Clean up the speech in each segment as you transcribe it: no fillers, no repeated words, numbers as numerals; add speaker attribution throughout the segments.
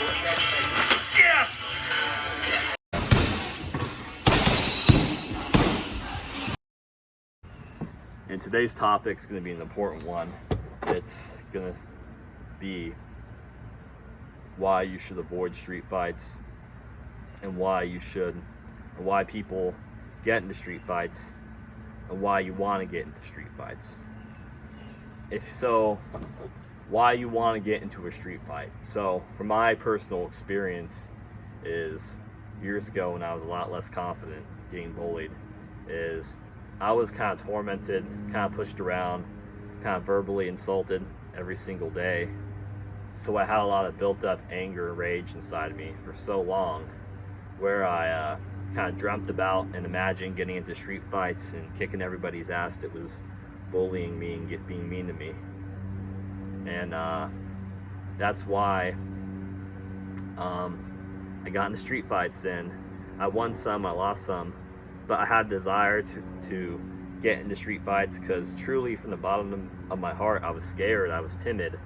Speaker 1: Yes! And today's topic is going to be an important one. It's going to be why you should avoid street fights, and why people get into street fights, and why you want to get into street fights. If so, why you want to get into a street fight. So, from my personal experience, is years ago when I was a lot less confident, getting bullied, is I was kind of tormented, kind of pushed around, kind of verbally insulted every single day. So I had a lot of built up anger and rage inside of me for so long, where I kind of dreamt about and imagined getting into street fights and kicking everybody's ass that was bullying me and being mean to me. And that's why I got into street fights, and I won some, I lost some, but I had a desire to get into street fights because truly from the bottom of my heart, I was scared, I was timid.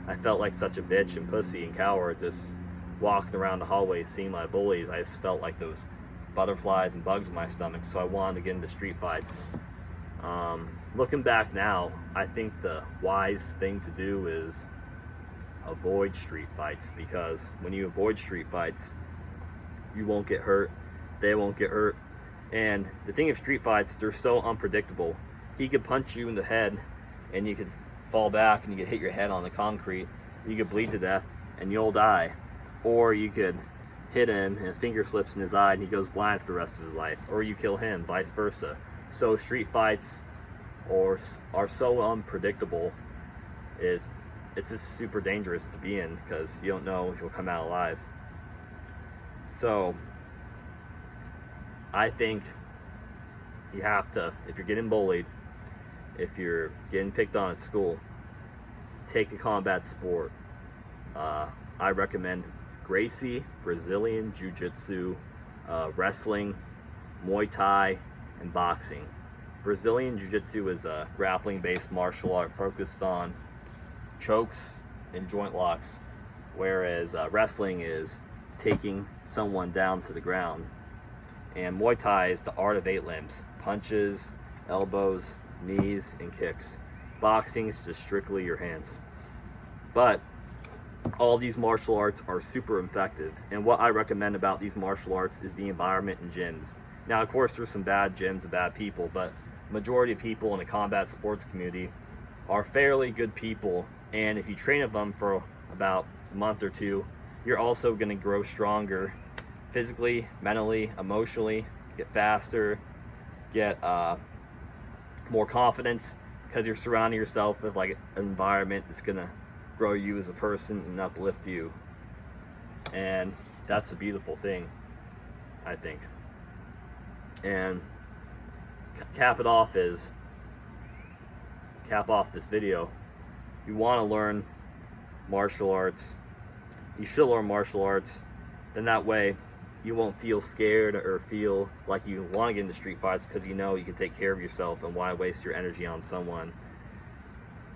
Speaker 1: I felt like such a bitch and pussy and coward just walking around the hallways seeing my bullies. I just felt like those butterflies and bugs in my stomach, so I wanted to get into street fights. Looking back now, I think the wise thing to do is avoid street fights, because when you avoid street fights, you won't get hurt, they won't get hurt. And the thing of street fights, they're so unpredictable. He could punch you in the head and you could fall back and you could hit your head on the concrete, you could bleed to death and you'll die. Or you could hit him and a finger slips in his eye and he goes blind for the rest of his life, or you kill him, vice versa. So street fights are so unpredictable, it's just super dangerous to be in because you don't know if you'll come out alive. So I think you have to, if you're getting bullied, if you're getting picked on at school, take a combat sport. I recommend Gracie, Brazilian Jiu-Jitsu, wrestling, Muay Thai, and boxing. Brazilian Jiu-Jitsu is a grappling-based martial art focused on chokes and joint locks, whereas wrestling is taking someone down to the ground. And Muay Thai is the art of 8 limbs: punches, elbows, knees, and kicks. Boxing is just strictly your hands. But all these martial arts are super effective, and what I recommend about these martial arts is the environment in gyms. Now, of course, there's some bad gyms and bad people, but majority of people in the combat sports community are fairly good people, and if you train with them for about a month or two, you're also going to grow stronger physically, mentally, emotionally, get faster, get more confidence, because you're surrounding yourself with like an environment that's going to grow you as a person and uplift you. And that's a beautiful thing, I think. And cap off this video. You want to learn martial arts, you should learn martial arts, then that way you won't feel scared or feel like you want to get into street fights, because you know you can take care of yourself, and why waste your energy on someone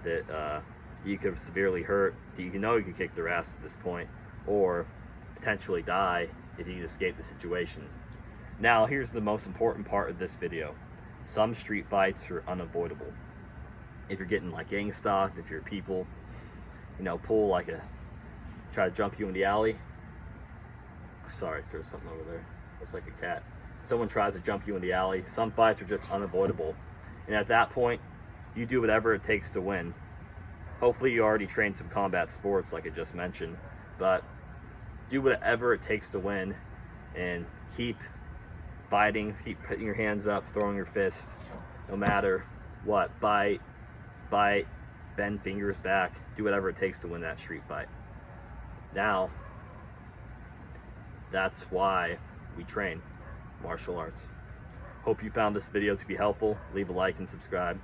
Speaker 1: that you could severely hurt, that you know you could kick their ass at this point, or potentially die if you escape the situation. Now, here's the most important part of this video. Some street fights are unavoidable. If you're getting like gang stalked, if your people, pull like try to jump you in the alley. Sorry, there's something over there. Looks like a cat. Someone tries to jump you in the alley. Some fights are just unavoidable. And at that point, you do whatever it takes to win. Hopefully you already trained some combat sports like I just mentioned, but do whatever it takes to win and keep fighting, keep putting your hands up, throwing your fists, no matter what. Bite, bend fingers back, do whatever it takes to win that street fight. Now, that's why we train martial arts. Hope you found this video to be helpful. Leave a like and subscribe.